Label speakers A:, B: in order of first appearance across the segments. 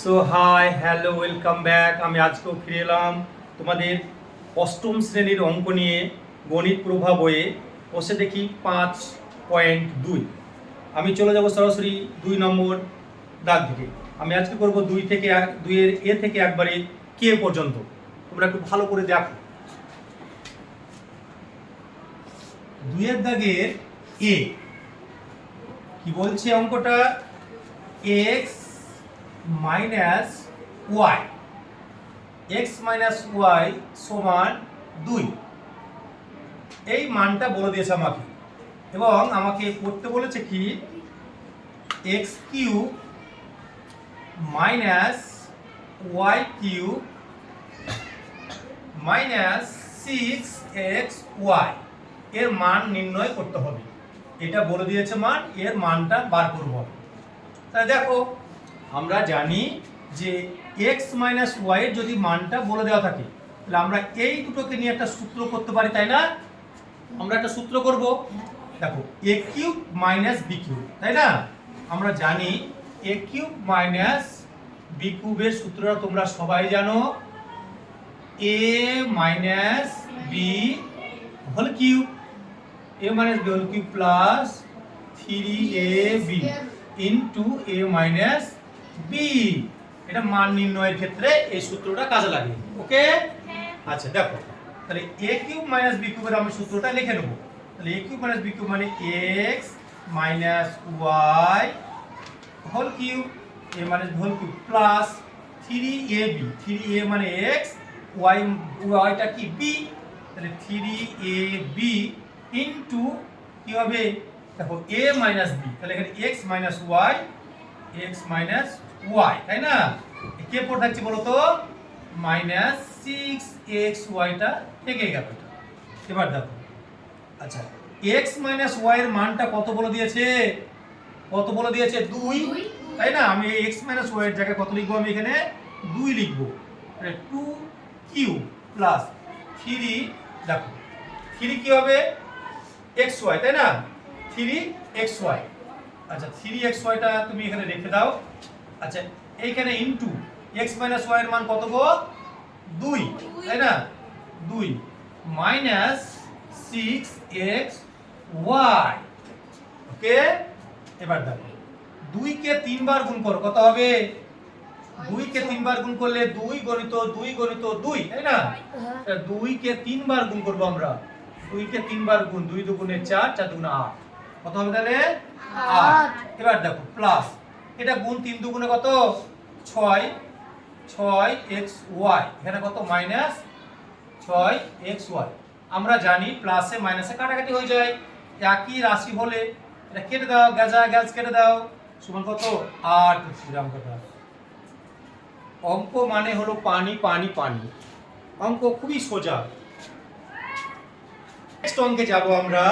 A: So hi hello welcome back. আমি আজকেও ফিরে এলাম তোমাদের অষ্টম শ্রেণীর অঙ্ক নিয়ে গণিত প্রভা বইয়ে। বসে দেখি 5.2। আমি চলে যাব সরাসরি 2 নম্বর দাগ দিকে। আমি আজকে করব 2-এর এ থেকে একবারে কে পর্যন্ত। তোমরা একটু ভালো করে দেখো। 2-এর দাগের এ কি বলছে অঙ্কটা? X minus Y, X minus Y সমান 2, এই মানটা বলে দিয়েছে আমাকে। এবং আমাকে করতে বলেছে কি, X cube minus Y cube minus 6xy এর মান নির্ণয় করতে হবে। এটা বলে দিয়েছে মান, এর মানটা বার করব। তাহলে দেখো, আমরা জানি যে x মাইনাস ওয়াই এর যদি মানটা বলে দেওয়া থাকে, তাহলে আমরা এই দুটোকে নিয়ে একটা সূত্র করতে পারি, তাই না? আমরা একটা সূত্র করব। দেখো, a cube minus B cube, তাই না? আমরা জানি a কিউব মাইনাস বি কিউবের সূত্রটা তোমরা সবাই জানো, a minus B whole cube, a minus B whole cube plus 3ab into a minus B. এটা মান নির্ণয়ের ক্ষেত্রে এই সূত্রটা কাজে লাগে। ওকে, আচ্ছা দেখো, তাহলে a কিউব মাইনাস বি কিউবের আমি সূত্রটা লিখে নেব। তাহলে a cube minus B cube মানে x minus Y whole cube, a minus whole cube plus 3ab, 3a মানে x, ওয়াইটা কি b, তাহলে 3ab ইনটু কি হবে? দেখো a মাইনাস b, তাহলে এখানে x minus Y, x minus Y, তাই না? কে পড়ে থাকছে বলো তো? মাইনাস 6xy টা থেকে গেল। এবার দেখো, আচ্ছা x মাইনাস ওয়াই এর মানটা কত বলে দিয়েছে? কত বলে দিয়েছে? 2, তাই না? আমি x মাইনাস ওয়াই এর জায়গায় কত লিখবো? আমি এখানে 2 লিখবো। তাহলে 2 কিউব প্লাস 3, দেখো 3 কি হবে? xy, তাই না? 3xy। আচ্ছা 3xy টা তুমি এখানে রেখে দাও। আচ্ছা এইখানে ইনটু x মাইনাস ওয়াই এর মান কত গো? 2, তাই না? 2 মাইনাস 6xy। ওকে, এবার দেখো 2 কে 3 বার গুণ করো, কত হবে? 2 কে 3 বার গুণ করলে 2 গণিত 2 গণিত 2, তাই না? 2 কে 3 বার গুণ করব আমরা। 2 কে 3 বার গুণ, 2 দুগুণে 4, 4 দুগুণে 8, কত হবে তাহলে? 8। এবার দেখো প্লাস, এটা গুণ 3 দুগুণে কত? 6, 6xy, এখানে কত? Minus 6xy। আমরা জানি প্লাসে মাইনাসে কাটাকাটি হয়ে যায়, একই রাশি হলে এটা কেটে দাও, গ্যাস কেটে দাও, সমান কত? 8 শ্রীরাম কথা। অঙ্ক মানে হলো পানি পানি পানি, অঙ্ক খুবই সোজা। নেক্সট অঙ্কে যাব আমরা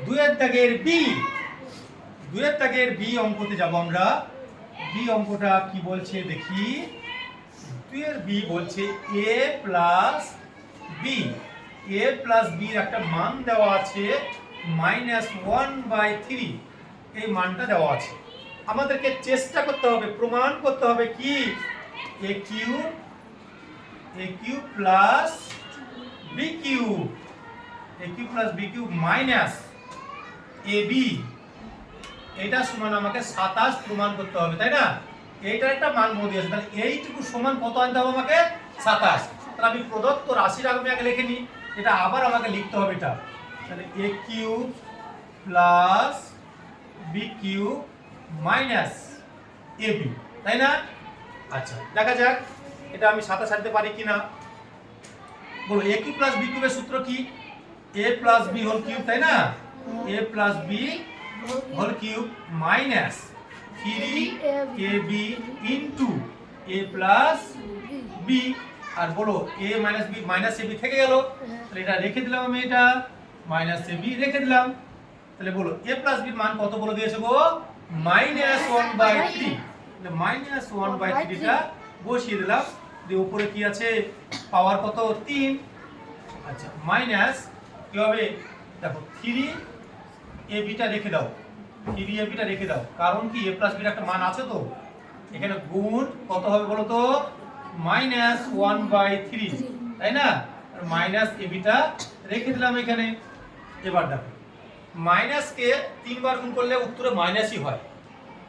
A: 2-এর দাগের বি। 2-এর দাগের বি অঙ্কতে যাব আমরা। বি অঙ্কটা কি বলছে দেখি। 2-এর বি বলছে a plus B, a plus B এর একটা মান দেওয়া আছে -1/3, এই মানটা দেওয়া আছে। আমাদেরকে চেষ্টা করতে হবে, প্রমাণ করতে হবে কি, a cube plus B cube, a cube plus B cube minus ab, এটা সমান আমাকে 27 প্রমাণ করতে হবে, তাই না? এইটার একটা মান বলে দিয়েছে, তাহলে এইটুকু সমান কত আনতে হবে আমাকে? 27। তাহলে আমি প্রদত্ত রাশির আগে লিখে নিই, এটা আবার আমাকে লিখতে হবে এটা। তাহলে a cube plus B cube minus ab, তাই না? আচ্ছা দেখা যাক এটা আমি 27 আনতে পারি কিনা। বলো, a কিউব প্লাস বি কিউবের সূত্র কি? a plus B whole cube, তাই না? a plus B whole cube minus 3ab into a plus B. আর বলো a minus B minus ab থেকে গেল, তাহলে এটা রেখে দিলাম আমি, এটা মাইনাস ab রেখে দিলাম। তাহলে বলো a প্লাস বি মান কত বলে দিয়েছে গো? -1/3। তাহলে -1/3 টা বসিয়ে দিলাম, দিয়ে উপরে কি আছে? পাওয়ার কত? 3। আচ্ছা মাইনাস কি হবে? দেখো 3ab টা রেখে দাও, 3ab টা রেখে দাও, কারণ কি a প্লাস b এর একটা মান আছে তো, এখানে গুণ কত হবে বলো তো -1/3, তাই না? আর মাইনাস এবিটা রেখে দিলাম এখানে। এবার দেখো মাইনাসকে 3 বার গুণ করলে উত্তরে মাইনাসই হয়।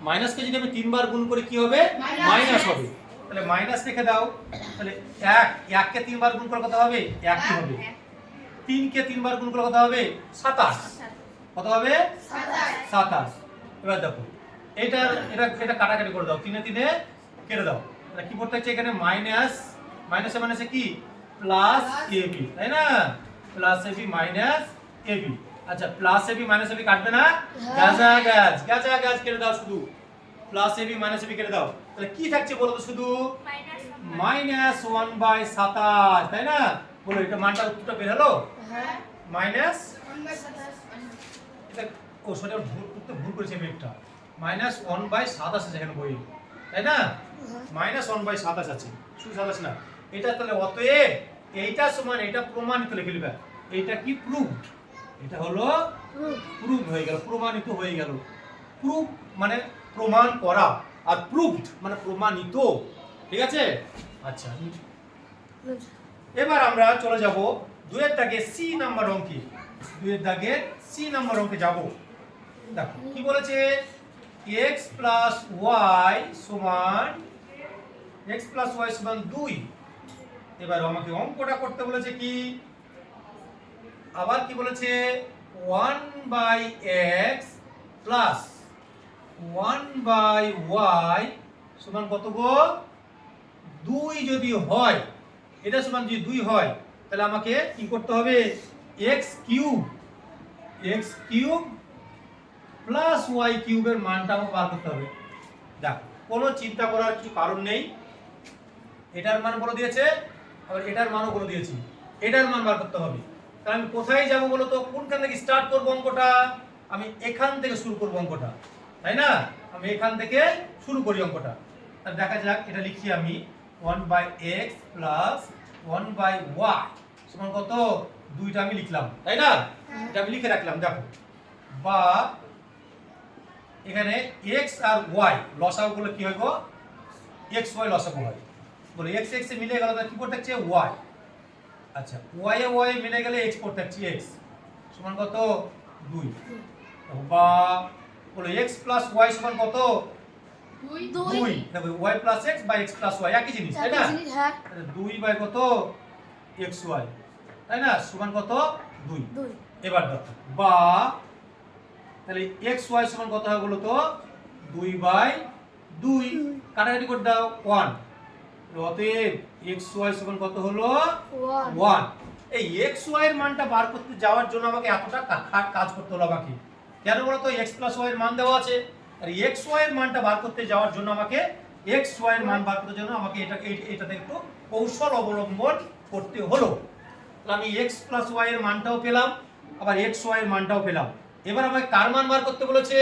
A: মাইনাসকে যদি আমি 3 বার গুণ করি কি হবে? মাইনাস হবে। তাহলে মাইনাস রেখে দাও। তাহলে 1 কে 3 বার গুণ করলে কত হবে? 1ই হবে। 3 কে 3 বার গুণ করলে কত হবে? 27। কত হবে? 27। এবার দেখো এটা কাটাকাটি করে দাও, 3 এ 3 এ কেটে দাও। তাহলে কি করতে হচ্ছে এখানে মাইনাসে মাইনাসে কি প্লাস এবি, তাই না? Plus AB minus AB. আচ্ছা প্লাস এবি মাইনাস এবি কাটবে না? গাছ কেটে দাও শুধু। প্লাস এবি মাইনাস এবি কেটে দাও। তাহলে কি থাকছে বলো তো শুধু? -1/27, তাই না? বলো এটা মানটা উত্তরটা বের হলো? হ্যাঁ -1/27। এটা ও সোজা ভুল করেছে আমি একটা। -1/27 আছে এখানে বই, তাই না? -1/27 আছে, শুধু 27 না। এটা তাহলে অতএব এইটা সমান এটা প্রমাণিত লিখে লিবা। এইটা কি প্রুভড, এটা হলো প্রুভ হয়ে গেল, প্রমাণিত হয়ে গেল। প্রুভ মানে প্রমাণ করা, আর প্রুভড মানে প্রমাণিত, ঠিক আছে? আচ্ছা এবার আমরা চলে যাব 2 এর দাগে সি নাম্বার অঙ্কে। 2 এর দাগে সি নাম্বার অঙ্কে যাব। দেখো কি বলেছে? x প্লাস y সমান 2। এবার আমাকে অঙ্কটা করতে বলেছে কি? আবার কি বলেছে? 1/x প্লাস 1/y সমান কত গো? 2 যদি হয়, এটা সমান যদি 2 হয় তাহলে আমাকে কি করতে হবে? x কিউব প্লাস y কিউবের মানটা আমাকে বার করতে হবে। দেখো কোনো চিন্তা করার কি কারণ নেই। এটার মান বলে দিয়েছে, আবার এটার মানও বলে দিয়েছি। এটার মান বার করতে হবে। তাহলে আমি কোথায় যাব বলো তো? কোনখান থেকে স্টার্ট করব অঙ্কটা? আমি এখান থেকে শুরু করব অঙ্কটা, তাই না? আমি এখান থেকে শুরু করি অঙ্কটা। তাহলে দেখা যাক, এটা লিখি আমি 1/x প্লাস 1/y সমান কত? 2টা আমি লিখলাম, তাই না? এটা আমি লিখে রাখলাম। দেখো বা এখানে x আর y লসাগু গুলো কি হয় গো? x y লসাগু হয়। বলে x x এ মিলে গেল, তাহলে কি পড়তে থাকছে? y। আচ্ছা y এ y মিলে গেলে x পড়তে থাকছে x সমান কত? 2। বা বলে x প্লাস y সমান কত? 2। দেখো y plus x by x plus y একই জিনিস, তাই না? 2 বাই কত? xy, তাই না? সমান কত? 2। এবার দেখো বা তাহলে xy সমান কত হবে বলো তো? 2/2। কাটাকাটি করে দাও 1। অতএব xy সমান কত হলো? 1। এই xy এর মানটা বার করতে যাওয়ার জন্য আমাকে এতটা কাজ করতে হলো আমাকে। কেন বলো তো? x প্লাস y এর মান দেওয়া আছে, আর xy এর মানটা বার করতে যাওয়ার জন্য আমাকে xy এর মান বার করতে জন্য আমাকে এটাতে একটু কৌশল অবলম্বন করতে হলো। তাহলে আমি x প্লাস y এর মানটাও পেলাম, আবার xy এর মানটাও পেলাম। এবার আমাকে কার মান বার করতে বলেছে?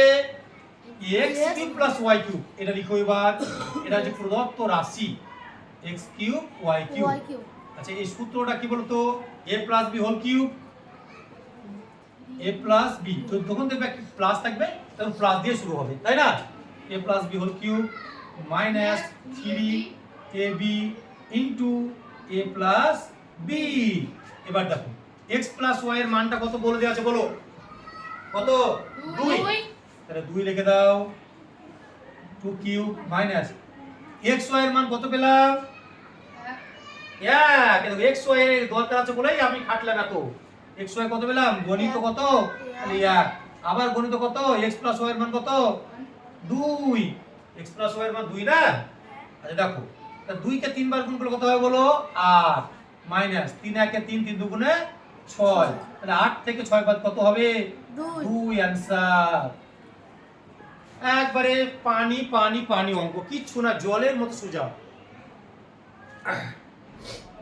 A: x cube plus y cube. এটা লিখো এবার। এটা হচ্ছে প্রদত্ত রাশি x কিউব y কিউব। আচ্ছা এই সূত্রটা কি বলতো? a plus b whole cube, a plus b যখন দেখবে প্লাস থাকবে তখন প্লাস দিয়ে শুরু হবে, তাই না? a plus b whole cube minus 3ab into a plus b। এবার দেখো x প্লাস y এর মানটা কত বলে দেওয়া আছে বলো? কত? 2। তাহলে 2 লিখে দাও। 2 কিউব মাইনাস xy এর মান কত পেলাম? 1। কিন্তু xy এর দরকার আছে বলেই আমি খাটলাম এত। xy কত পেলাম? গণিত কত? তাহলে 1। আবার গণিত কত? x প্লাস y এর মান কত? 2। x প্লাস y এর মান 2 না? আচ্ছা দেখো তাহলে 2 কে 3 বার গুণ করলে কত হবে বলো? 8 মাইনাস 3 একে 3 3 দুগুণে 6। তাহলে 8 থেকে 6 বাদ কত হবে? 2 অ্যানসার। একবারে পানি পানি পানি অঙ্ক, কিচ্ছু না, জলের মতো সোজা।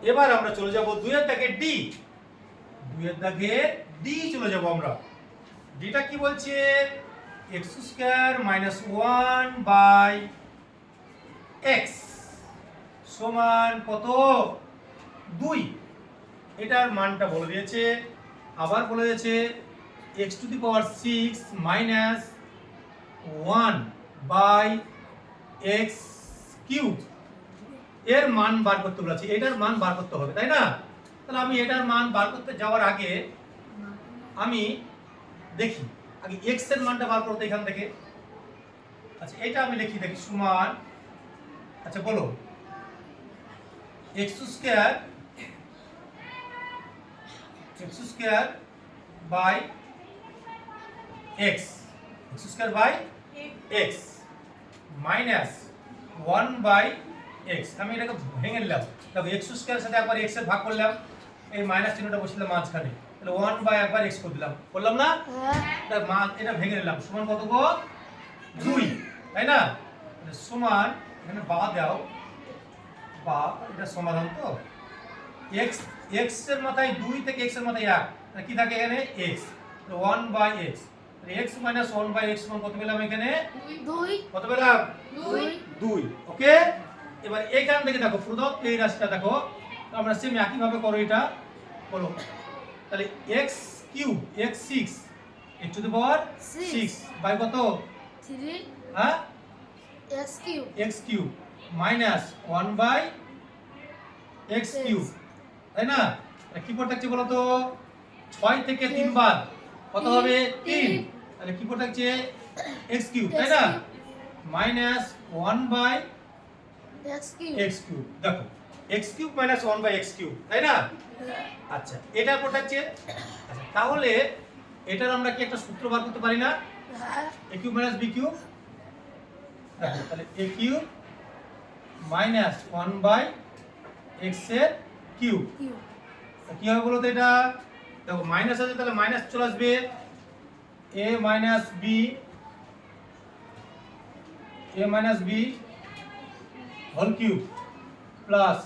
A: এবার আমরা চলে যাব 2 এর দাগে ডি। 2 এর দাগে ডি চলে যাব আমরা। ডিটা কি বলছে? x স্কয়ার মাইনাস 1/x সমান কত? 2। এটার মানটা বলে দিয়েছে। আবার বলে দিয়েছে x to the power 6 minus 1/x cube এর মান বার করতে বলেছে, এটার মান বার করতে হবে, তাই না? তাহলে আমি এটার মান বার করতে যাওয়ার আগে আমি দেখি আগে x এর মানটা বার করতে এখান থেকে। আচ্ছা এটা আমি লিখি দেখি সমান, আচ্ছা বলো x square by x square by x minus 1 by x। আমি এটাকে ভেঙে নিলাম, দেখো x স্কয়ারের সাথে একবার x এর ভাগ করলাম, এই মাইনাস চিহ্নটা বসিলাম মাঝখানে, তাহলে 1 বাই একবার x করে দিলাম, বললাম না? এটা মান, এটা ভেঙে নিলাম, সমান কত গো? 2, তাই না? সমান এখানে বা দাও, বা এটা সমাধান তো x এর মাথায় 2 থেকে x এর মাথায় 1, তাহলে কি থাকে এখানে x, 1 by x, x minus 1 by x সমান কত পেলাম এখানে? 2। কত পেলাম? 2। ওকে, এবার এইখান থেকে দেখো প্রদত্ত এই রাশিটা দেখো, আমরা সেম একই ভাবে করো এটা, বলো তাহলে x cube x 6 x to the power 6 by কত?
B: 3
A: হ্যাঁ
B: x
A: cube minus 1 by x cube, তাই না? কি করে থাকছে বলো তো? 6 থেকে 3 বার কত হবে? 3। তাহলে কি করে থাকছে? x কিউব, তাই না? মাইনাস 1 বাই x কিউব, দেখো x cube minus 1 by x cube, তাই না? আচ্ছা এটা করে থাকছে। আচ্ছা তাহলে এটার আমরা কি একটা সূত্র বার করতে পারি না? a cube minus b cube, দেখো তাহলে a cube minus 1 by x এর কিউব, কি হবে বলো তো? এটা দেখো মাইনাস আছে, তাহলে মাইনাস চলে আসবে, a minus b whole cube plus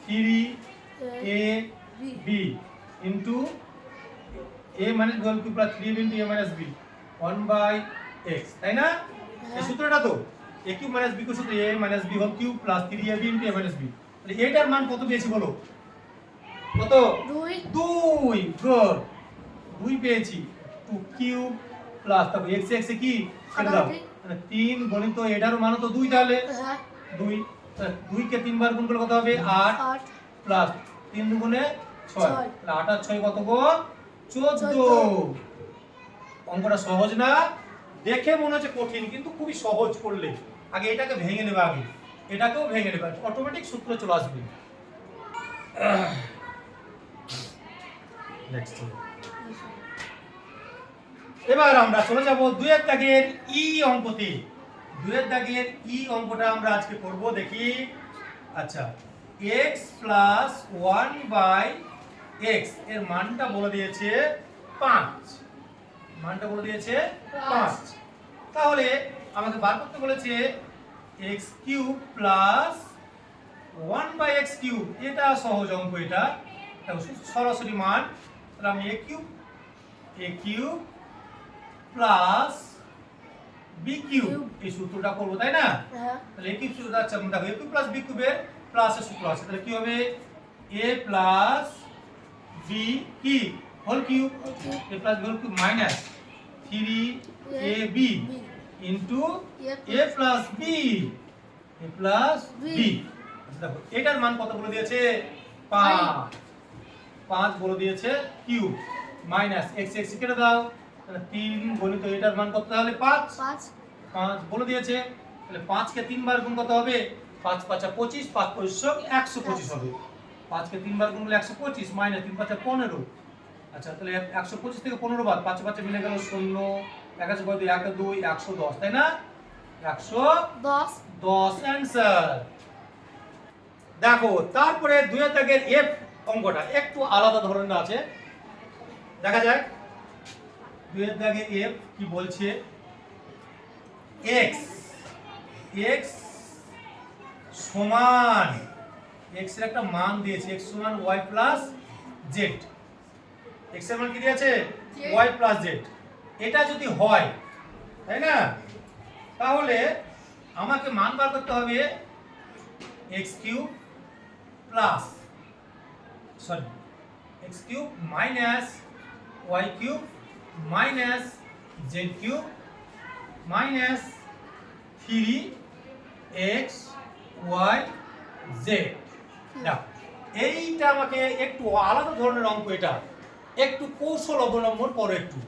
A: 3ab into a minus b whole cube plus 3ab into a minus b 1 by x, তাই না? এই সূত্রটা তো a কিউব মাইনাস b এর সূত্র a minus b whole cube plus 3ab into a minus b। তাহলে এটার মান কত পেয়েছি বলো? কত? 2। গুড, 2 পেয়েছি। 2 কিউব প্লাস তারপর x এ কি কেটে দাও, মানে 3 গণিত এটারও মান তো 2, তাহলে 2, 2 কে 3 বার গুণ করলে কত হবে? 8 প্লাস 3 দুগুণে 6, তাহলে 8 আর 6 কত গো? 14। অঙ্কটা সহজ না? দেখে মনে হচ্ছে কঠিন, কিন্তু খুবই সহজ করলে। আগে এটাকে ভেঙে নেবে, আগে এটাকেও ভেঙে নেবে, অটোমেটিক সূত্র চলে আসবে। নেক্সট এবার আমরা চলে যাব 2 এর দাগের ই অঙ্কতে। 2 এর দাগের ই অঙ্কটা আমরা আজকে করব, দেখি। আচ্ছা x প্লাস 1 বাই x এর মানটা বলে দিয়েছে 5, মানটা বলে দিয়েছে 5। তাহলে আমাকে বার করতে বলেছে x cube plus 1 by x cube, এটা সহজ অঙ্ক, এটা সরাসরি মান। তাহলে আমি a cube plus b cube এই সূত্রটা করব, তাই না? তাহলে a কিউব সূত্র, আচ্ছা দেখো a কিউব প্লাস b কিউবের প্লাসের সূত্র আছে, তাহলে কি হবে? a প্লাস b কি whole cube, a plus b whole cube minus 3ab into a plus b, দেখো এটার মান কত বলে দিয়েছে? 5 বলে দিয়েছে, কিউব মাইনাস x কেটে দাও, তাহলে 3 গণিত এটার মান কত? তাহলে 5 বলে দিয়েছে, তাহলে 5 কে 3 বার গুণ কত হবে? 5 5 25, 5 25 125 হবে। 5 কে 3 বার গুণ করলে 125 মাইনাস 3 5 15। আচ্ছা তাহলে 125 থেকে 15 বাদ, 5 5 মিলে গেল 0, 1 আছে কত? 1 2 110, তাই না? 110 অ্যানসার। দেখো তারপরে 2 এর দাগের এফ অঙ্কটা একটু আলাদা ধরনের আছে, দেখা যাক। 2 এর দাগের এফ কি বলছে? x সমান, x এর একটা মান দিয়েছে, x সমান y প্লাস z। x এর মান কি দিয়েছে? y plus z। এটা যদি হয়, তাই না, তাহলে আমাকে মান বার করতে হবে x cube plus x cube minus y cube minus z cube minus 3x Y Z. দেখো এইটা আমাকে একটু আলাদা ধরনের অঙ্ক, এটা একটু কৌশল অবলম্বন করো একটু।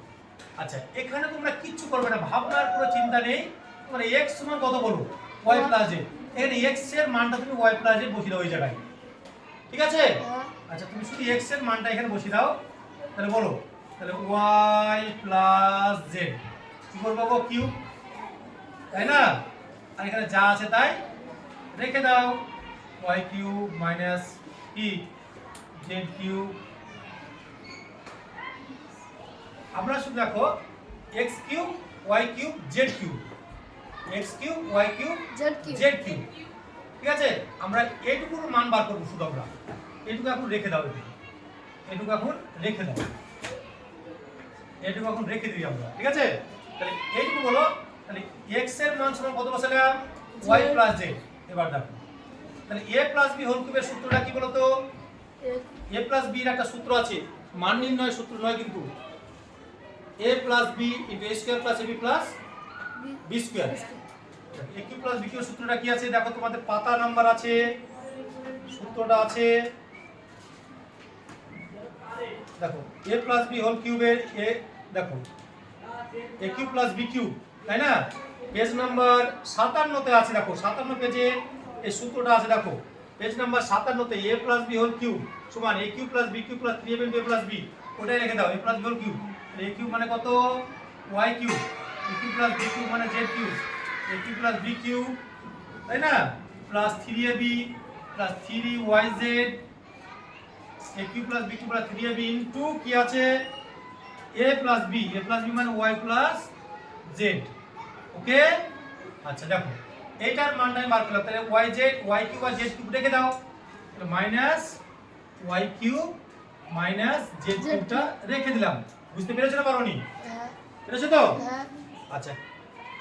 A: আচ্ছা এখানে তোমরা কিচ্ছু করবে না, ভাবনার কোনো চিন্তা নেই। তোমরা x সমান কত বলো, y প্লাস জেড। এখানে x এর মানটা তুমি y প্লাস জেড বসিয়ে দাও ওই জায়গায়, ঠিক আছে? আচ্ছা তুমি শুধু x এর মানটা এখানে বসিয়ে দাও, তাহলে বলো, তাহলে y প্লাস জেড কি করবো গো, কিউব, তাই না? আর এখানে যা আছে তাই রেখে দাও, y কিউব মাইনাস কি জেড কিউব। আমরা শুধু দেখো x cube y cube Z cube, x cube y cube Z cube, ঠিক আছে? আমরা এইটুকুর মান বার করবো শুধু, আমরা এইটুকু এখন রেখে দাও, এইটুকু এখন রেখে দাও, এইটুকু এখন রেখে দিই আমরা, ঠিক আছে? তাহলে এইটুকু বলো, তাহলে x এর মান সমান কত বসালাম, y প্লাস জেড। এবার দেখো তাহলে a প্লাস b হোল কিউবের সূত্রটা কি বলো তো? a প্লাস b এর একটা সূত্র আছে, মান নির্ণয় সূত্র নয় কিন্তু, a plus b into a square plus ab plus b square. a cube plus b কিউবের সূত্রটা কি আছে দেখো, তোমাদের পাতা নাম্বার আছে, সূত্রটা আছে দেখো, a প্লাস b হোল কিউবের a, দেখো a cube plus b cube, তাই না? পেজ নাম্বার 57 তে আছে, দেখো 57 পেজে এই সূত্রটা আছে, দেখো পেজ নাম্বার 57 তে a plus b whole cube সমান a cube plus b cube plus 3ab into a plus b, ওটাই রেখে দাও, a plus b whole cube. a cube মানে কত, y cube, a cube plus b cube মানে z cube, a cube plus b cube, তাই না? Plus 3ab plus 3yz, a cube plus b cube plus 3ab into কি আছে, a plus b, a plus b মানে y plus z। ওকে, আচ্ছা দেখো এইটার মানটা আমি বার করলাম, তাহলে yz y কিউব আর z কিউব রেখে দাও, তাহলে minus y cube minus z কিউবটা রেখে দিলাম। বুঝতে পেরেছো না পারোনি? পেরেছো তো? আচ্ছা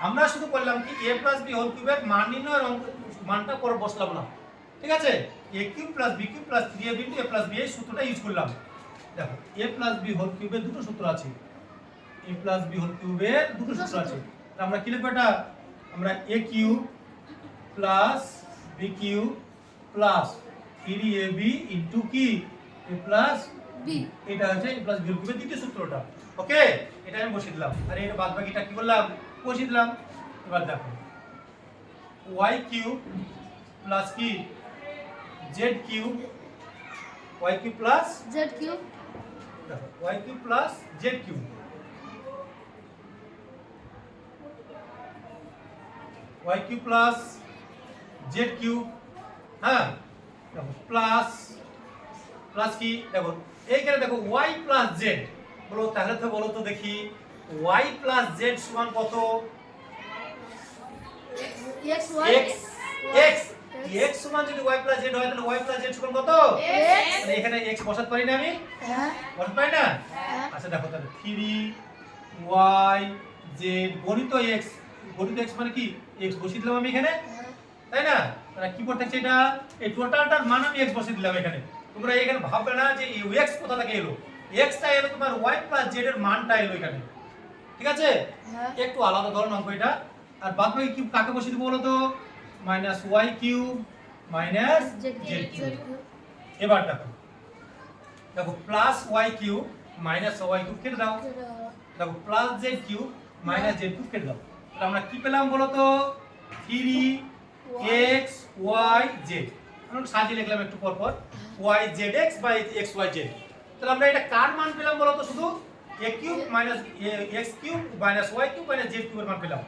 A: আমরা শুধু করলাম কি a প্লাস b হোল কিউবের মান নির্ণয়ের অঙ্ক, মানটা পরে বসালাম না, ঠিক আছে? a cube plus b cube plus 3ab into a plus b এই সূত্রটা ইউজ করলাম। দেখো a প্লাস b হোল কিউবের দুটো সূত্র আছে, a প্লাস b হোল কিউবের দুটো সূত্র আছে, আমরা কি লিখব এটা, আমরা a cube plus b cube plus 3ab into কি a প্লাস b, এটা হচ্ছে a প্লাস b হোল কিউবের দ্বিতীয় সূত্রটা। ওকে, এটা আমি বসিয়ে দিলাম, আর এটা বাদ বাকিটা কি করলাম, বসিয়ে দিলাম। এবার দেখো y কিউব প্লাস কি z cube, y cube plus
B: z cube,
A: দেখো y cube plus z cube, y cube plus z cube, হ্যাঁ দেখো প্লাস প্লাস কি, দেখো এইখানে দেখো y প্লাস z, বলো তাহলে তো বলো তো দেখি y প্লাস z সমান কত,
B: x
A: x x সমান যদি y প্লাস z হয় তাহলে y প্লাস z সমান কত, তাহলে এখানে x বসাতে পারি না আমি, বসাতে পারি না? আচ্ছা দেখো তাহলে 3y z গণিত x, গণিত x মানে কি x বসিয়ে দিলাম আমি এখানে, তাই না? তাহলে কি করতে চাই, এটা এই টোটালটার মান আমি x বসিয়ে দিলাম এখানে। তোমরা এখানে ভাববে না যে এই x কোথা থেকে এলো, x টা এলো তোমার y প্লাস z এর মানটা এলো এখানে, ঠিক আছে? একটু আলাদা ধরনের অঙ্ক এটা। আর বাদ বাকি কিউব কাকে বসিয়ে দেবো বলো তো, minus y cube minus z cube. এবার দেখো দেখো plus y cube minus y cube কেটে দাও, দেখো plus z cube minus z cube কেটে দাও, তাহলে আমরা কি পেলাম বলো তো, 3x y z, আমরা সাজিয়ে লিখলাম একটু পর পর, y z x by x y z। তাহলে আমরা এটা কার মান পেলাম বলো তো, শুধু a cube minus x cube minus y cube minus z কিউবের মান পেলাম।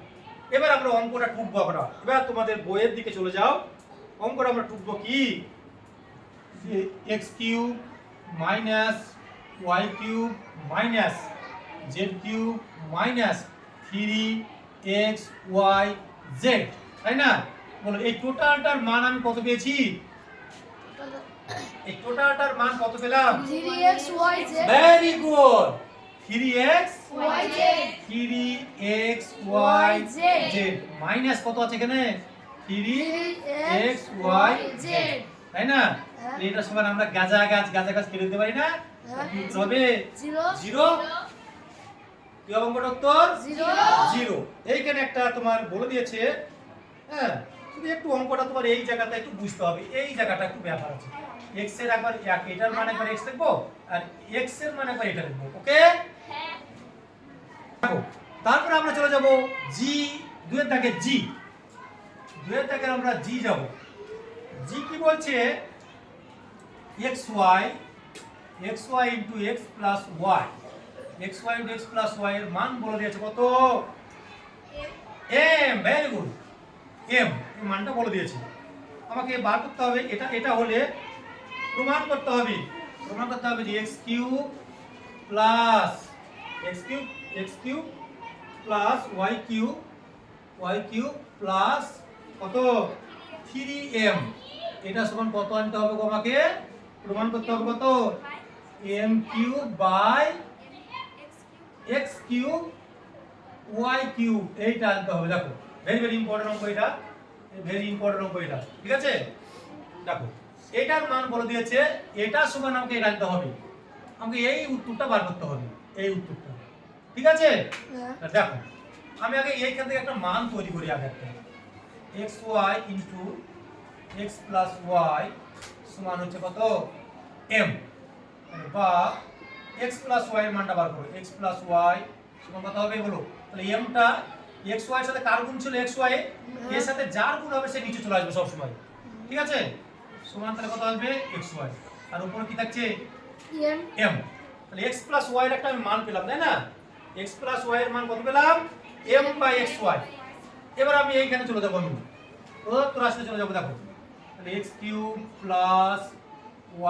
A: এবার আমরা অঙ্কটা টুকবো, আমরা এবার তোমাদের বইয়ের দিকে চলে যাও, অঙ্কটা আমরা টুকবো কি, x cube minus y cube minus z cube minus 3x y z, তাই না? বলো এই টোটালটার মান আমি কত পেয়েছি, এই টোটালটার মান কত পেলাম,
B: 3x y z,
A: very good, 3x
B: y z,
A: 3x y z minus কত আছে এখানে, 3x y z, তাই না? এটা সমান আমরা গাজা গাছ কেটে দিতে পারি না, কি উত্তর হবে 0। কি হবে উত্তর 0। এইখানে একটা তোমার বলে দিয়েছে, হ্যাঁ তুমি একটু অঙ্কটা তোমার এই জায়গাটা একটু বুঝতে হবে, এই জায়গাটা একটু ব্যাপার আছে। x এর একবার এটার মান একবার x লিখবো আর x এর মান একবার এটা লিখবো, ওকে? দেখো তারপর আমরা চলে যাব g, 2 এর দাগে g, 2 এর দাগে আমরা g যাব। g কি বলছে? xy into x plus y, xy into x plus y এর মান বলে দিয়েছে কত? m, ভেরি গুড, m এর মানটা বলে দিয়েছে। আমাকে বার করতে হবে, এটা হলে প্রমাণ করতে হবে যে x cube plus x cube plus y cube plus কত 3m, এটা সমান কত আনতে হবে গো? আমাকে প্রমাণ করতে হবে কত? m cube by x cube y cube, এইটা আনতে হবে। দেখো ভেরি ইম্পর্টেন্ট অঙ্ক এটা, ঠিক আছে? দেখো এটার মান বলে দিয়েছে, এটা সমান আমাকে এটা আনতে হবে, আমাকে এই উত্তরটা বার করতে হবে, এই উত্তরটা, ঠিক আছে?
B: হ্যাঁ।
A: দেখো আমি আগে এইখান থেকে একটা মান তৈরি করি, আগে একটা xy into x plus y সমান হচ্ছে কত? m, বা x plus y এর মানটা বার করো, x plus y সমান কত হবে বলো? তাহলে m টা xy এর সাথে কার গুণ ছিল? xy এর সাথে যার গুণ হবে সে নিচে চলে আসবে সব সময়, ঠিক আছে? সমান তাহলে কত আসবে? xy, আর উপরে কি থাকছে? m। তাহলে x plus y এর একটা আমি মান পেলাম, তাই না? x plus y এর মান কত পেলাম? m by xy। এবার আমি এইখানে চলে যাব, আমি প্রদত্ত রাশিতে চলে যাব। দেখো তাহলে x cube plus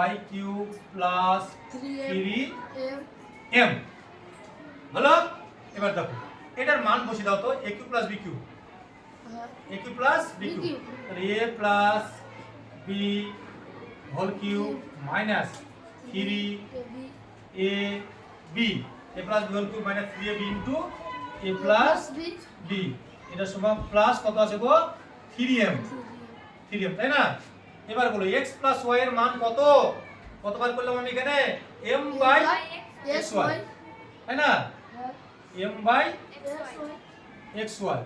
A: y cube plus 3m হলো। এবার দেখো এটার মান বসিয়ে দাও তো, a cube plus b cube, a cube plus b cube, তাহলে a plus b whole cube minus 3ab, a plus b whole cube minus 3ab into a plus b, এটা সমান প্লাস কত আছে গো? 3m, তাই না? এবার বলো x প্লাস y এর মান কত? কতবার করলাম আমি এখানে? m বাই xy, তাই না? m বাই xy,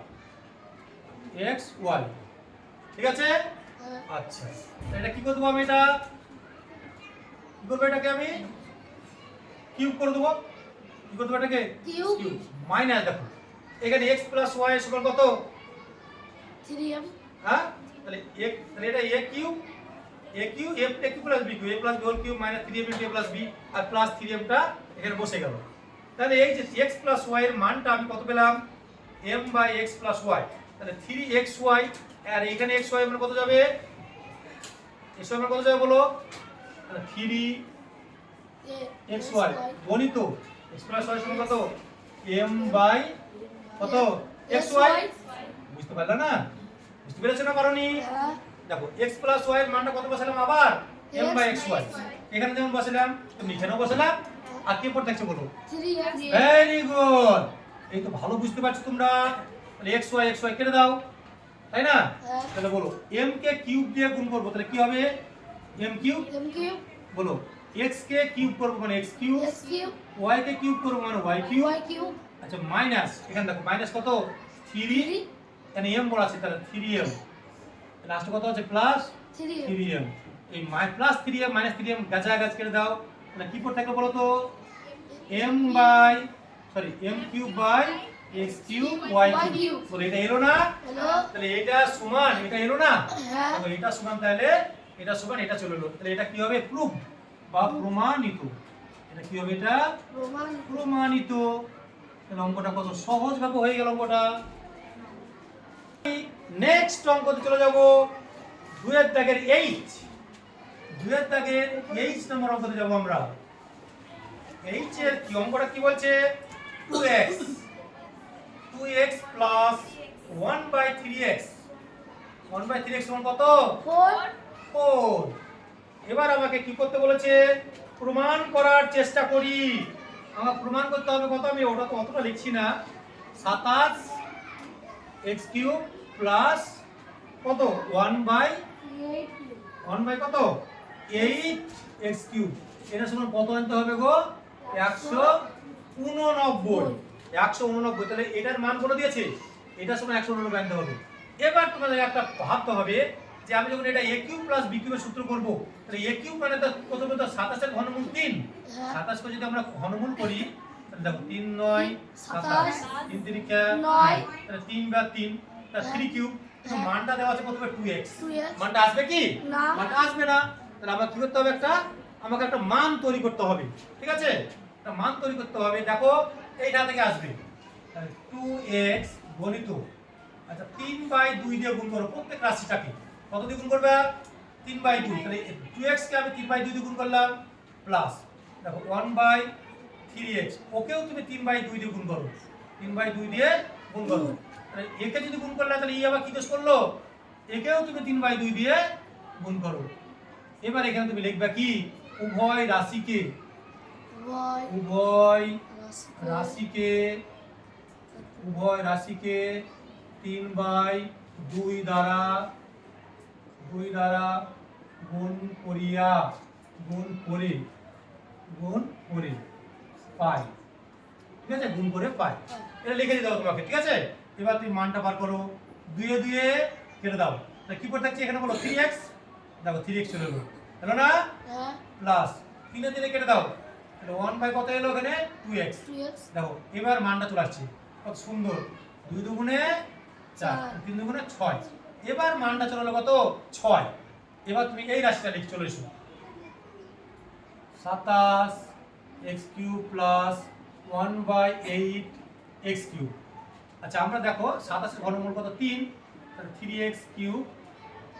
A: ঠিক আছে? আচ্ছা এটা কি করে দেবো আমি? এটা কি করবো? এটাকে আমি কিউব করে দেবো। কি করে দেবো এটাকে? কিউব মাইনাস, দেখো এখানে x প্লাস y সমান কত?
B: 3m।
A: হ্যাঁ, তাহলে এটা a cube plus b cube, a plus b whole cube minus 3m into a plus b, আর প্লাস 3m টা এখানে বসে গেল। তাহলে এই যে x প্লাস y এর মানটা আমি কত পেলাম? m by x plus y, তাহলে 3xy, আর এখানে xy এর মান কত যাবে? xy এর মান কত যাবে বলো? তাহলে 3xy গণিত x প্লাস y সমান কত? m বাই কত? xy। বুঝতে পারলা না? বুঝতে পেরেছো না পারোনি? দেখো x প্লাস y এর মানটা কত বসালাম? আবার m বাই xy, এখানে যেমন বসালাম তুমি এখানেও বসালাম, আর কি পড়ে থাকছে বলো?
B: 3x।
A: ভেরি গুড, এই তো ভালো বুঝতে পারছো তোমরা। তাহলে xy কেটে দাও, তাই না? তাহলে বলো m কে কিউব দিয়ে গুণ করব, তাহলে কি হবে? m cube. বলো x কে কিউব করব মানে x cube, y K cube করব মানে y কিউব। আচ্ছা মাইনাস, এখানে দেখো মাইনাস কত? 3, এখানে m বলা আছে, তাহলে 3m, লাস্টে কত আছে? Plus 3m। এই প্লাস 3m মাইনাস 3m গাছ কেটে দাও, তাহলে কি পড়ে থাকবে বলো তো? m cube by x cube y cube. বলে এটা এলো না? তাহলে এটা সমান এটা এলো না? তো এটা সমান, তাহলে এটা সমান এটা চলে এলো, তাহলে এটা কি হবে? প্রুফ বা প্রমাণিত। এটা কি হবে? এটা প্রমাণিত। তাহলে অঙ্কটা কত সহজ ভাবে হয়ে গেল অঙ্কটা। নেক্সট অঙ্কতে চলে যাব 2 এর দাগের h, 2 এর দাগের h নম্বর অঙ্কতে যাব আমরা। h এর কি অঙ্কটা কি বলছে? 2x প্লাস 1/3x, 1/3x সমান কত? 4। এবার আমাকে কি করতে বলেছে? প্রমাণ করার চেষ্টা করি। আমার প্রমাণ করতে হবে কত? আমি ওটা তো অতটা লিখছি না, 27x কিউব প্লাস কত? 1/1 কত? 8x কিউব, এটা সমান কত আনতে হবে গো? 189। তাহলে এটার মান বলে দিয়েছে, এটা সমান 189 আনতে হবে। এবার তোমাদের একটা ভাবতে হবে যে আমি যখন এটা a কিউব প্লাস b কিউবের সূত্র করব, তাহলে a কিউব মানে তো প্রথমে তো 27 এর ঘনমূল 3,
B: হ্যাঁ
A: 27 কে যদি আমরা ঘনমূল করি তাহলে দেখো 3 9 27, 3 3
B: নয়,
A: 9, তাহলে 3 বার 3 তাহলে 3 কিউব, কিন্তু
B: হ্যাঁ।
A: মানটা দেওয়া আছে প্রথমে 2x,
B: 2x
A: মানটা আসবে কি?
B: না।
A: মানটা আসবে না। তাহলে আমরা কি করতে হবে, আমাকে একটা মান তৈরি করতে হবে, ঠিক আছে? একটা মান তৈরি করতে হবে। দেখো এইটা থেকে আসবে তাহলে 2x গণিত, আচ্ছা 3/2 দিয়ে গুণ করো প্রত্যেক রাশিটাকে। কত দিয়ে গুণ করবে? 3/2। তাহলে 2x কে আমি 3/2 দিয়ে গুণ করলাম, প্লাস দেখো 1/3x, ওকেও তুমি 3/2 দিয়ে গুণ করো, 3/2 দিয়ে গুণ করো। তাহলে একে যদি গুণ করলে তাহলে এই আবার কি দোষ করলো, একেও তুমি 3/2 দিয়ে গুণ করো। এবার এখানে তুমি লিখবে কি, উভয় রাশিকে,
B: y
A: উভয়
B: রাশিকে
A: রাশিকে 3/2 দ্বারা গুণ করে পাই, ঠিক আছে? গুণ করে পাই, এটা লিখে দিতে হবে তোমাকে, ঠিক আছে? এবার তুমি মানটা বার করো, 2 এ 2 এ কেটে দাও, তাহলে কি পড়ে থাকছে এখানে বলো 3x, দেখো 3x চলে এলো, হলো না?
B: হ্যাঁ
A: প্লাস 3 এ 3 এ কেটে দাও, তাহলে 1 বাই কত এলো এখানে 2x,
B: 2x
A: দেখো এবার মানটা চলে আসছে, কত সুন্দর, 2 দুগুণে 4, 3 দুগুণে 6, এবার মানটা চলে এলো কত 6। এবার তুমি এই রাশিটা লিখে চলে এসো, 27x³ প্লাস 1/8x³। আচ্ছা আমরা দেখো 27 এর ঘনমূল কত 3, তাহলে 3x³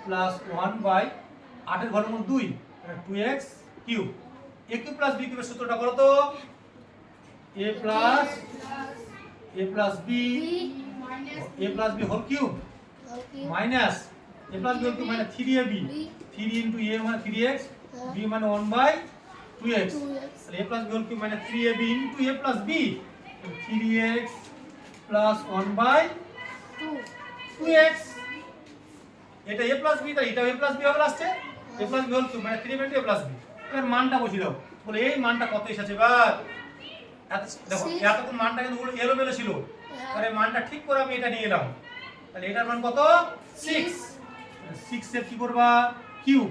A: প্লাস 1/8 এর ঘনমূল 2, তাহলে 2x³ a cube plus b কিউবের সূত্রটা করো তো, a plus b whole cube minus a plus b whole cube মানে 3ab, 3 ইনটু a মানে 3x, b মানে 1/2x, তাহলে a plus b whole cube মানে 3ab into a plus b, 3x plus 1/2x, এটা a প্লাস b, তাই এটা a plus b হবে লাস্টে, a plus b whole cube মানে 3ab into a plus b। এবার মানটা বসিয়ে দাও, বলে এই মানটা কত এসেছে। এবার দেখো এতক্ষণ মানটা কিন্তু এলোমেলো ছিল, এবারে মানটা ঠিক করে আমি এটা নিয়ে এলাম, তাহলে এটার মান কত 6, 6 এর কি করবা কিউব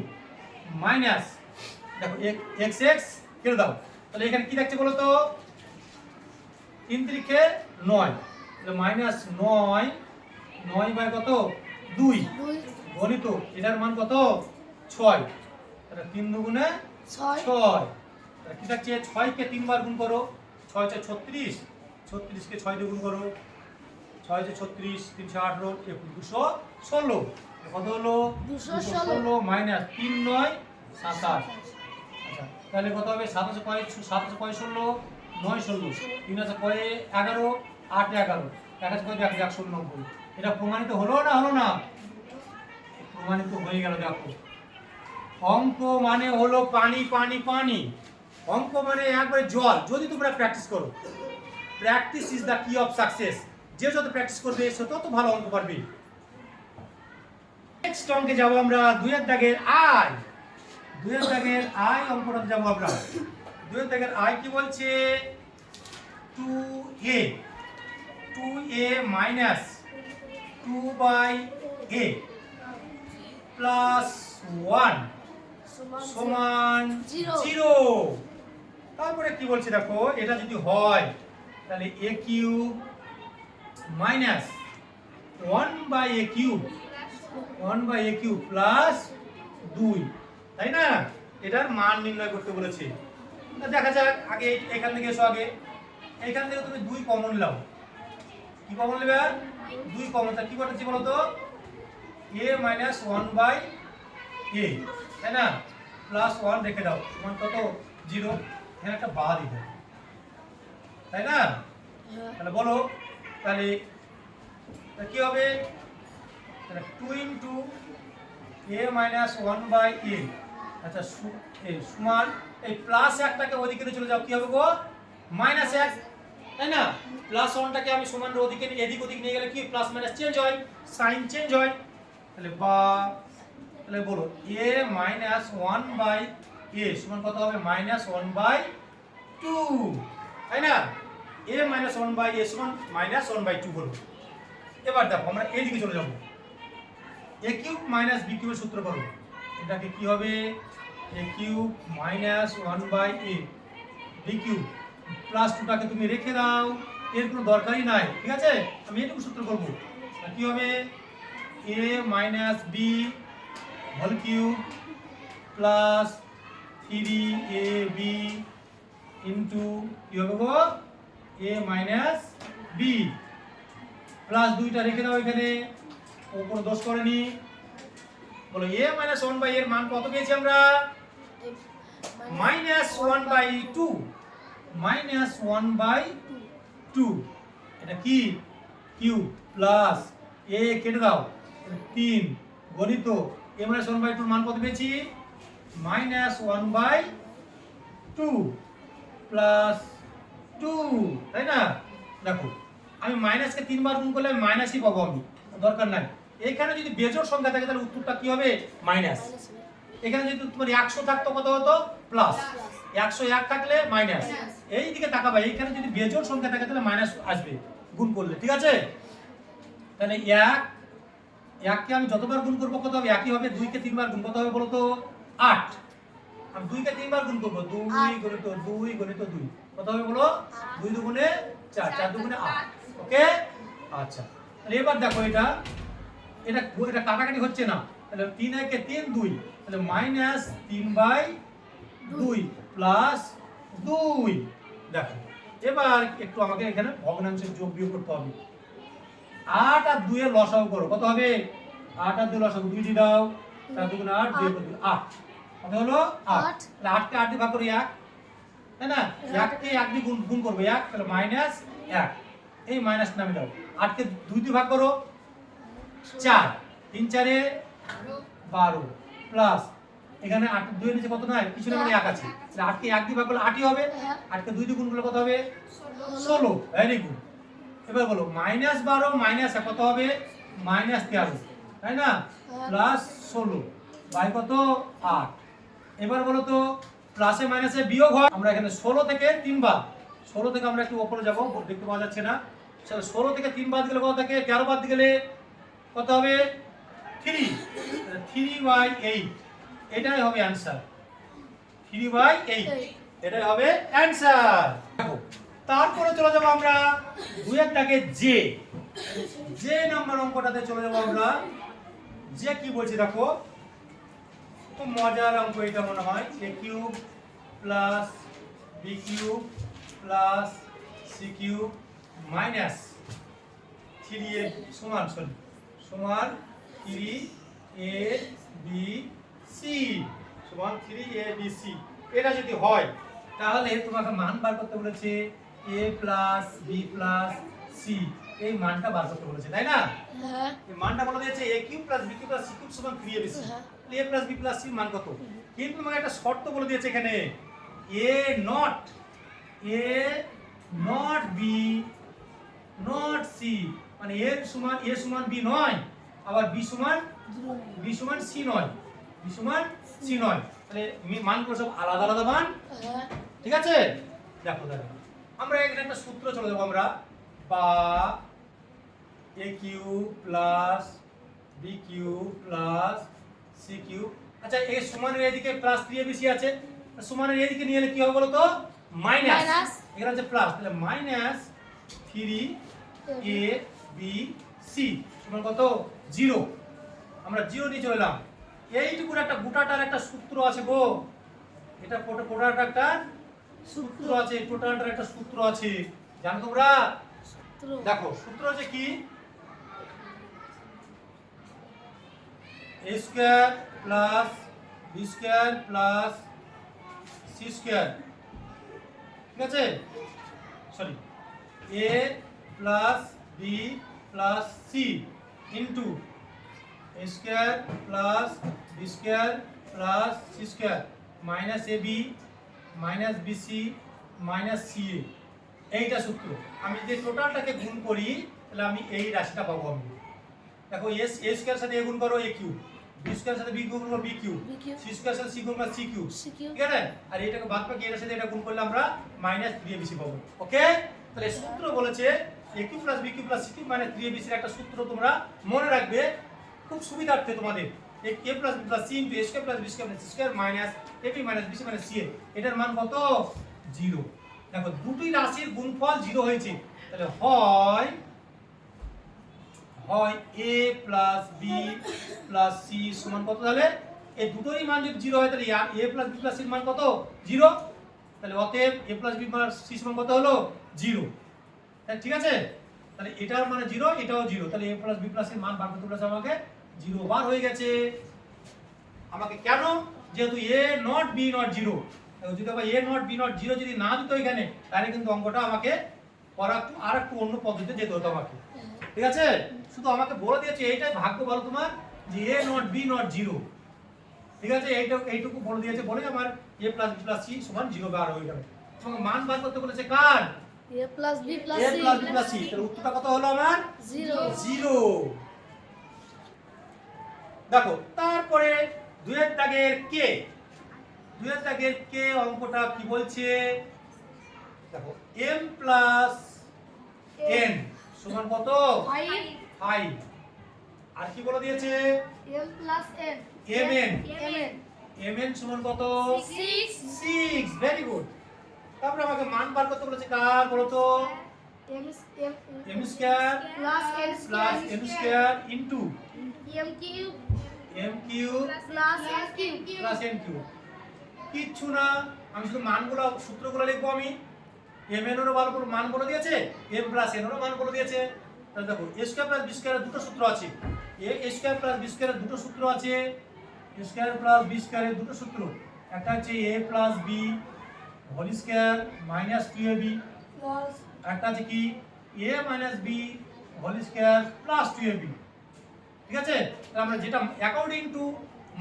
A: মাইনাস দেখো x কেটে দাও, তাহলে এখানে কি থাকছে বলো তো 3 3 9, তাহলে মাইনাস 9 বাই কত 2 গণিত, এটার মান কত 6, তাহলে 3 দুগুণে 6, তাহলে কি থাকছে 6 কে 3 বার গুণ করো, 6 6 36, 36 কে 6 দিয়ে গুণ করো, 6 6 36, 318, 216, কত হলো 216 মাইনাস 3 9 27। আচ্ছা তাহলে কত হবে 27 কয় 16, 9 16, 3 আছে কয় 11, 8 11, 1 আছে কয় 190। এটা প্রমাণিত হলো না হলো না? প্রমাণিত হয়ে গেল। দেখো অঙ্ক মানে হলো পানি পানি পানি, অঙ্ক মানে একবারে জল। যদি তোমরা প্র্যাকটিস করো, প্র্যাকটিস ইজ দ্য কি অফ সাকসেস, যে যত প্র্যাকটিস করবে সে তত ভালো অঙ্ক পারবে। নেক্সট অঙ্কে যাব আমরা 2 এর দাগের আই, 2 এর দাগের আই অঙ্কটাতে যাব আমরা। 2 এর দাগের আই কি বলছে 2a মাইনাস 2/a প্লাস 1 সমান 0। তারপরে কি বলছে দেখো, এটা যদি হয় তাহলে a cube minus 1/a cube plus 2, তাই না? এটার মান নির্ণয় করতে বলেছে। দেখা যাক, আগে এখান থেকে এসো, আগে এখান থেকে তুমি 2 কমন নাও। কি কমন নেবে? 2 কমন, তা কি করতেছি বলো তো, a মাইনাস 1/a, তাই না? প্লাস 1 রেখে দাও, সমান কত 0, এখানে একটা বা দিতে হবে, তাই না? তাহলে বলো, তাহলে কি হবে, তাহলে 2 ইনটু a মাইনাস 1/a, আচ্ছা সমান এই প্লাস 1টাকে ওদিকে চলে যাও, কি হবে গো মাইনাস 1, তাই না? প্লাস 1টাকে আমি সমান ওদিকে এদিক ওদিক নিয়ে গেলে কি প্লাস মাইনাস চেঞ্জ হয়, সাইন চেঞ্জ হয়। তাহলে বা, তাহলে বলো a মাইনাস 1/a সমান কত হবে মাইনাস 1/2, তাই না? a মাইনাস 1/a সমান মাইনাস 1/2 হলো। এবার দেখো আমরা এদিকে চলে যাব, এ কিউব মাইনাস বি কিউবের সূত্র করো। এটাকে কি হবে? A cube minus 1/a B cube plus 2টাকে তুমি রেখে দাও, এর কোনো দরকারই নাই, ঠিক আছে? আমি এটুকু সূত্র করব। আর কি হবে? a minus B whole cube plus 3ab into কি হবে গো? a মাইনাস বি প্লাস 2টা রেখে দাও এখানে, ও কোনো দোষ করেনি। বলো a মাইনাস 1/a এর মান কত পেয়েছি আমরা? মাইনাস 1/2 মাইনাস 1/2 এটা কি? কিউব প্লাস a কেটে দাও 3 গণিত a মাইনাস 1/2 এর মান কত পেয়েছি? মাইনাস 1/2 প্লাস 2, তাই না? দেখো আমি মাইনাসকে 3 বার গুণ করলে মাইনাসই পাবো, আমি দরকার নাই। এখানে যদি বেজোড় সংখ্যা থাকে তাহলে উত্তরটা কি হবে? মাইনাস। এখানে যদি তোমার 100 থাকতো কত হতো? প্লাস। 101 থাকলে মাইনাস। এই দিকে তাকাবা, এইখানে যদি বেজোড় সংখ্যা থাকে তাহলে মাইনাস আসবে গুণ করলে, ঠিক আছে? তাহলে 1 কে আমি যতবার গুণ করব কত হবে? একই হবে। 2 কে 3 বার গুণ কত হবে বলো তো? 8। আমি 2 কে 3 বার গুণ করব, 2 গণিত 2 গণিত 2 কত হবে বলো? 2 দুগুণে 4, 4 দুগুণে 8। ওকে, আচ্ছা। তাহলে এবার দেখো এটা এটা কাটাকাটি হচ্ছে না, তাহলে 3 একে 3 2, তাহলে মাইনাস 3/2 প্লাস 2। দেখো এবার একটু আমাকে এখানে ভগ্নাংশের যোগ বিয়োগ করতে হবে। 8 আর 2 এর লসাগু করো, কত হবে? 8 আর 2 এর লসাগু 2 দিয়ে দাও, 4 দুগুণে 8 2 করে 8 কত হলো? 8। তাহলে 8 কে 8 দিয়ে ভাগ করো 1, তাই না? 1 কে 1 দিয়ে গুণ করব 1, তাহলে মাইনাস 1, এই মাইনাস নামে দাও। 8 কে 2 দিয়ে ভাগ করো 4, 3 4 এ 12 প্লাস এখানে 8 2 এর নিচে কত নাই? কিছু না, মানে 1 আছে। তাহলে 8 কে 1 দিয়ে ভাগ করলে 8ই হবে। 8 কে 2 দিয়ে গুণ করলে কত হবে? 16। Very good. এবার বলো মাইনাস 12 মাইনাস কত হবে? মাইনাস 13, তাই না? প্লাস 16 বাই কত? 8। এবার বলো তো প্লাসে মাইনাসে বিয়োগ হয়। আমরা এখানে 16 থেকে 3 বাদ, 16 থেকে আমরা একটু উপরে যাব, দেখতে পাওয়া যাচ্ছে না। 16 থেকে 3 বাদ গেলে কত থাকে? 13 বাদ গেলে কত হবে? 3, 3/8 এটাই হবে অ্যানসার। 3/8 এটাই হবে অ্যানসার। দেখো তারপরে চলে যাব আমরা 2 এর দাগে যে নাম্বার অঙ্কটাতে চলে যাব আমরা। যে কি বলছি দেখো, খুব মজার অঙ্ক এটা মনে হয়। a cube plus b cube plus c cube minus 3a সমান 3abc সমান 3abc। এটা যদি হয় তাহলে তোমাকে মান বার করতে বলেছে a plus b plus c, এই মানটা বার করতে বলেছে, তাই না? এই মানটা বলে দিয়েছে a cube plus b cube plus c cube সমান 3abc। তাহলে a plus b plus c মান কত? কিন্তু তোমাকে একটা শর্ত বলে দিয়েছে এখানে, a not b not c, মানে a সমান b নয়, আবার b সমান c নয়, b সমান c নয়। তাহলে মানগুলো সব আলাদা আলাদা মান, ঠিক আছে? দেখো আমরা এখানে একটা সূত্র চলে যাবো আমরা, বা a cube plus b cube plus c cube. আচ্ছা এ সমানের এদিকে প্লাস 3abc আছে, সমানের এদিকে নিয়ে এলে কি হবে বলো তো? মাইনাস। এখানে আছে প্লাস, তাহলে মাইনাস 3abc সমান কত? 0। আমরা 0 নিয়ে চলে এলাম। এইটুকুর একটা গোটাটার একটা সূত্র আছে গো, এটা টোটালটার একটা সূত্র আছে, টোটালটার একটা সূত্র আছে, জানো তোমরা? দেখো সূত্র হচ্ছে কি? a square plus b square plus c square, ঠিক আছে? Sorry, a plus b plus c into a square plus b square plus c square minus ab minus bc minus ca, এইটা সূত্র। আমি যদি টোটালটাকে গুণ করি তাহলে আমি এই রাশিটা পাবো। আমি দেখো a স্কয়ার সাথে a গুণ করো a কিউব, b স্কয়ার সাথে b গুণ করো b কিউব, c স্কয়ার সাথে c গুণ করো c কিউব, ঠিক আছে? আর এটাকে বাদ বাকি এর সাথে এটা গুণ করলে আমরা মাইনাস 3abc পাবো। ওকে, তাহলে সূত্র বলেছে a cube plus b cube plus c cube minus 3abc এর একটা সূত্র তোমরা মনে রাখবে। খুব সুবিধার্থে তোমাদের এই a plus b plus c into a square plus b square plus c square minus ab minus bc minus ca এটার মান কত 0। দেখো দুটি রাশির গুণফল 0 হয়েছে, তাহলে হয় a plus b plus c সমান কত? তাহলে এই দুটোরই মান যদি 0 হয় তাহলে a plus b plus c এর মান কত 0। তাহলে অতএব a plus b plus c সমান কত হলো 0। তাহলে ঠিক আছে, তাহলে এটার মানে 0 এটাও 0, তাহলে a plus b plus c এর মান বার করতে বলেছে আমাকে 0 বার হয়ে গেছে আমাকে। কেন? যেহেতু a নট b নট 0, যদি আবার a নট b নট 0 যদি না দিত এখানে তাহলে কিন্তু অঙ্কটা আমাকে আরেকটু অন্য পদ্ধতিতে যেতে হতো আমাকে। ঠিক আছে, শুধু আমাকে বলে দিয়েছে এইটাই ভাগ্য বলো তোমার যে a নট b নট 0। ঠিক আছে, এইটুকু বলে দিয়েছে বলে আমার a plus b plus c সমান 0 বার হয়ে যাবে। তোমাকে মান বার করতে বলেছে কার?
B: a plus b plus
A: a
B: c
A: plus b plus c। তাহলে উত্তরটা কত হলো আমার 0। দেখো তারপরে দুইয়ের দাগের কে অঙ্কটা কি বলছে? দেখো m প্লাস n সমান কত 5। আর কি বলে দিয়েছে?
B: m প্লাস n
A: mn সমান কত
B: 6
A: 6। Very good. তারপরে আমাকে মান বার করতে বলেছে কার বলো তো? m square
B: plus n
A: plus n square into
B: m cube
A: m cube
B: plus n cube
A: plus n cube. কিচ্ছু না, আমি শুধু মানগুলো সূত্রগুলো লিখবো। আমি m n এরও ভালো করে মান বলে দিয়েছে, m প্লাস n এরও মান বলে দিয়েছে। তাহলে দেখো a স্কয়ার প্লাস b স্কয়ারের দুটো সূত্র আছে, a স্কয়ার প্লাস b স্কয়ারের দুটো সূত্র আছে, a স্কয়ার প্লাস b স্কয়ারের দুটো সূত্র। একটা হচ্ছে a plus b whole square minus 2ab,
B: plus
A: একটা আছে কি a minus b whole square plus 2ab। ঠিক আছে, তাহলে আমরা যেটা অ্যাকর্ডিং টু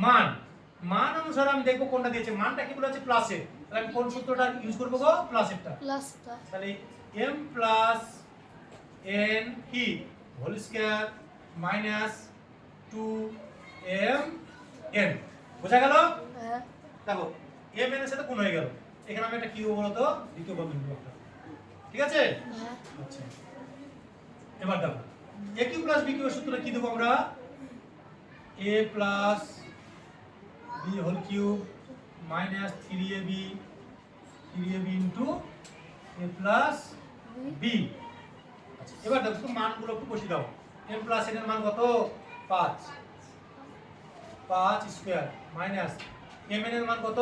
A: মান অনুসারে আমি দেখবো কোনটা দিয়েছে। মানটা কি বলেছে প্লাসে, তাহলে আমি কোন সূত্রটা ইউজ করবো গো? প্লাসেরটা।
B: প্লাসটা
A: তাহলে m প্লাস n কি whole square minus 2m n। বোঝা গেল?
B: হ্যাঁ
A: দেখো m n এর সাথে গুণ হয়ে গেল, এখানে আমি একটা কি দেবো বলো তো? দ্বিতীয় বন্ধন দেবো একটা। ঠিক আছে,
B: হ্যাঁ
A: আচ্ছা এবার দেখো a কিউব প্লাস b কিউবের সূত্রটা কি দেবো আমরা? a plus b whole cube minus 3ab into a plus b। আচ্ছা এবার দেখো তুমি মানগুলো একটু বসিয়ে দাও। m প্লাস n এর মান কত 5 স্কয়ার মাইনাস m n এর মান কত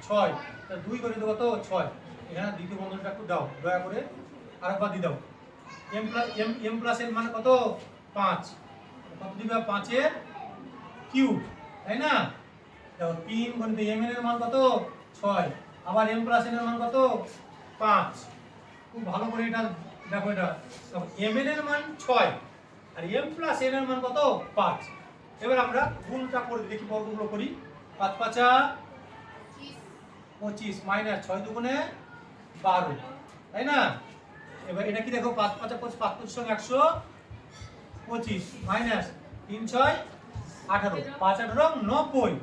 A: 6, তা 2 করে দিও কত 6। এখানে দ্বিতীয় বন্ধনটা একটু দাও দয়া করে, আরেকবার দিয়ে দাও। m প্লাস n মান কত 5, কত দিবা 5 এর কিউব, তাই না? দেখো 3 গুণিত m n এর মান কত 6, আবার m প্লাস n এর মান কত 5। খুব ভালো করে এটা দেখো, এটা দেখো m n এর মান 6 আর m প্লাস n এর মান কত 5। এবার আমরা গুণটা করে দেখি, বর্গগুলো করি। 5 5 25 মাইনাস 6 দুগুণে 12, তাই না? এবার এটা কি দেখো 5 5 25 5 25 সঙ্গে 125 মাইনাস 3 6 18 5 18 90 5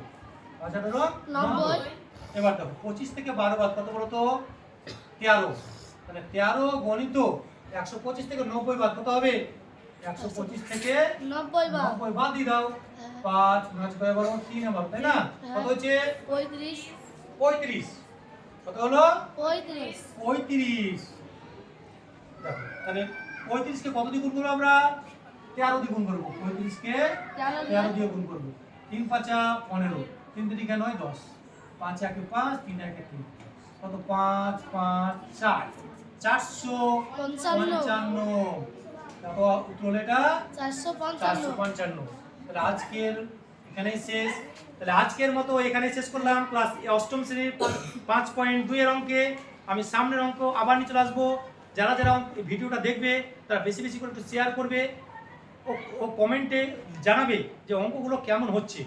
A: 18 90। এবার দেখো 25 থেকে 12 বাদ কত বলো তো 13, তাহলে 13 গণিত 125 থেকে 90 বাদ কত হবে? 125 থেকে
B: 90
A: বাদ দিয়ে দাও। 5 9 6 12 3 আবার, তাই না? কত হচ্ছে 35। কত হলো 35। দেখো তাহলে 35 কে কত দিয়ে গুণ করব আমরা? 13 দিয়ে গুণ করব। 35 কে 13 দিয়ে গুণ করব। 3 5 15, 3 3 9 10, 5 1 5 3 1 3, কত 5 5 4 455। দেখো উত্তর হলো এটা 455। তাহলে আজকের এখানেই শেষ। তাহলে আজকের মতো এখানেই শেষ করলাম ক্লাস অষ্টম শ্রেণীর 5.2 এর অঙ্কে। আমি সামনের অঙ্ক আবার নিয়ে চলে আসবো। যারা যারা ভিডিওটা দেখবে তারা বেশি বেশি করে একটু শেয়ার করবে ও কমেন্টে জানাবে যে অঙ্কগুলো কেমন হচ্ছে।